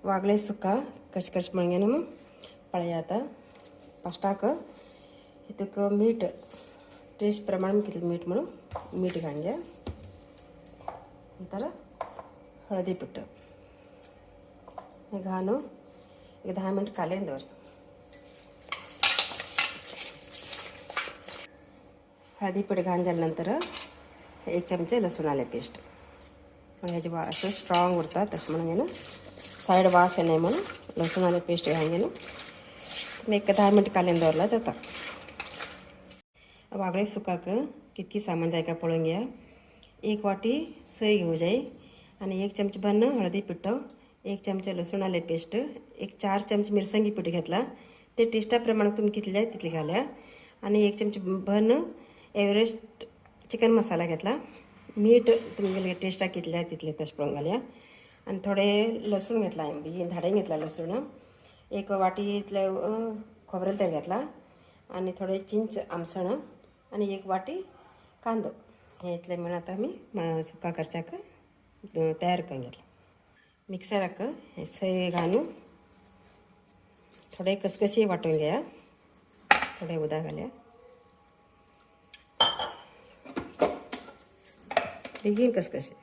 वागळे सुका कश कश मळंगेन पळयात फस्टाक ಇದಕ್ಕೆ मीठ टेस्ट प्रमाण किती मीठ म्हणून मीठ घालूया नंतर हळदी पिठ हे घालून एक 10 मिनिट कालेन दवर हळदी पिठ घालून झाल्यानंतर 1 चमचे लसूण आले पेस्ट मग ह्याची असं स्ट्रॉंग उरतात तसं म्हणून घेणं साईड वास आहे नाही म्हणून लसूण आले पेस्ट घालून घेणं मी 10 मिनिट कालेन दवरला जाता वागळे सुकाक कितकी सामान जाय का पळोवन घ्या 1 वाटी सई घेऊ जाय आणि 1 चमचे भर हळदी पिठ 1 चमचे लसूण आले पेस्ट 4 चमचे मिरसांगी पीठ घेतला ते टेस्टाप्रमाणे तुम्ही कितले जाय तितले घाल्या आणि 1 चमचे भर एव्हरेस्ट चिकन मसाला घेतला मीठ तुम्ही टेस्टा कितले जाय तितले तशें पळोवन घाल्या आणि थोडे लसूण घेतला हांवें धाडेन घेतला लसूण 1 वाटी इतले खोबरेल तेल घेतला आणि थोडे चिंच आमसण आणि 1 वाटी कांदो हे इतले मिळून आता मी सुका करच्याक तयार करून घेतला मिक्सराक हे सय घालून थोडे कसकशी वाटून घ्या थोडे उदक घाल्या बेगीन कसकशी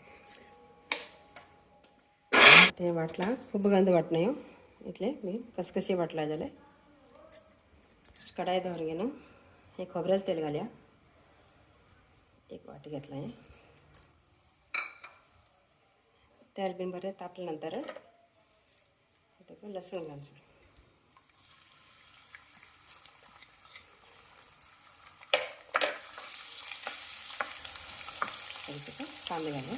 ते वाटला खूप गंध वाटणे इतले मी कसकशी वाटला जाल्यार कढाई दवरून घेऊन हे खोबरेल तेल घालया 1 वाटी घेतला हे तेल बीन बरें तापल्यानंतर लसूण घालचो कांदे घालया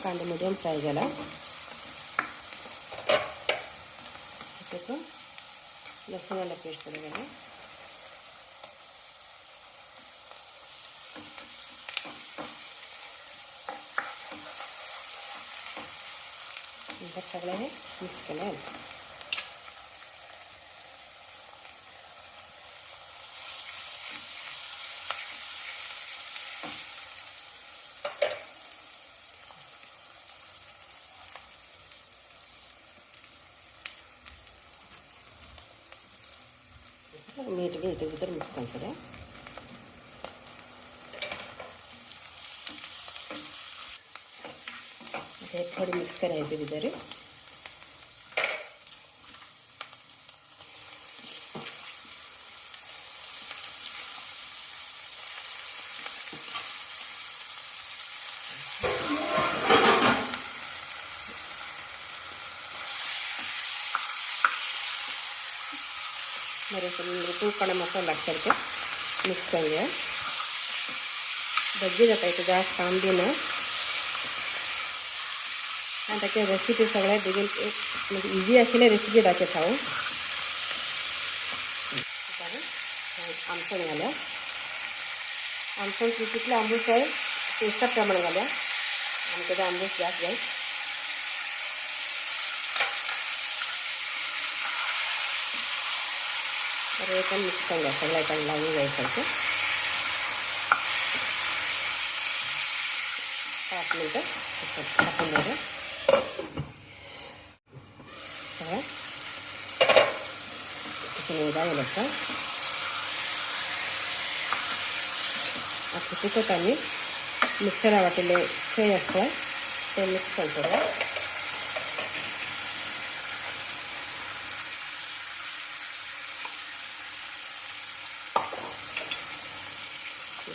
कांदे मीडियम फ्राय झाला लसूण आलं पेस्ट थोडं घाला नंतर सगळं हे मिक्स केलं मीठ घ्यायचं इधर मिक्स करायचं हे थोडं मिक्स करायचं इधर मेरे तूकण मसाला करके मिक्स करूँगा बज्जी जाता है तो जास्त काम भी ना ताकि रेसिपी सगळ्या बेगीन म्हणजे इजी आशिल्ले रेसिपी दाखयत हांव आमसण घाल्या आमसण कितले आंबूस आहे टेस्टा प्रमाणे घाल्या आमचे आंबूस जास्त जाय तर हे पण मिक्स करूया सगळ्या पण लागून जायसारखं 5 मिनटं टाकून द्या सगळं किचन उदा गेलं आता तिखट आणि मिक्सरा वाटेले सय असतं ते मिक्स करतो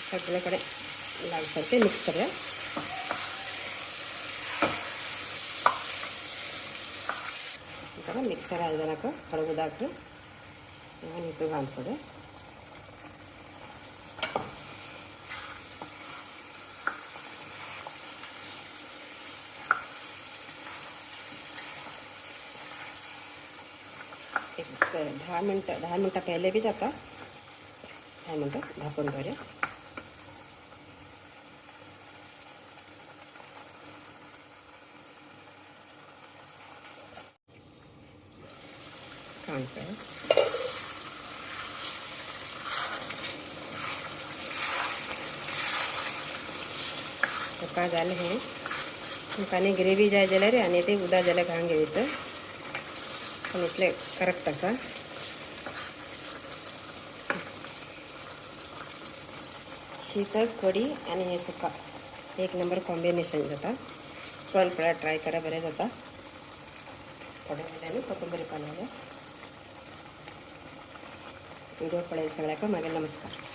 सगळीकडे लागसारखे मिक्स करूया आता मिक्सर आयदनाक हळद आणि तो घालसोडे एक 10 मिनटं पहिले भी जाता 10 मिनटं झाकून धरूया हांगता सकाळ जाले हे आनी ग्रेवी जाय जाल्यार आनी ते उदक जाल्यार घालून घेवयत पण इतले करेक्ट आसा शीत कडी आनी हे सुका एक नंबर कॉम्बिनेशन जाता पण पळय ट्राय करा बरें जाता थोडे मिठांनी कोथंबरी पालो व्हिडिओ पळय सगळ्याक मागीर नमस्कार.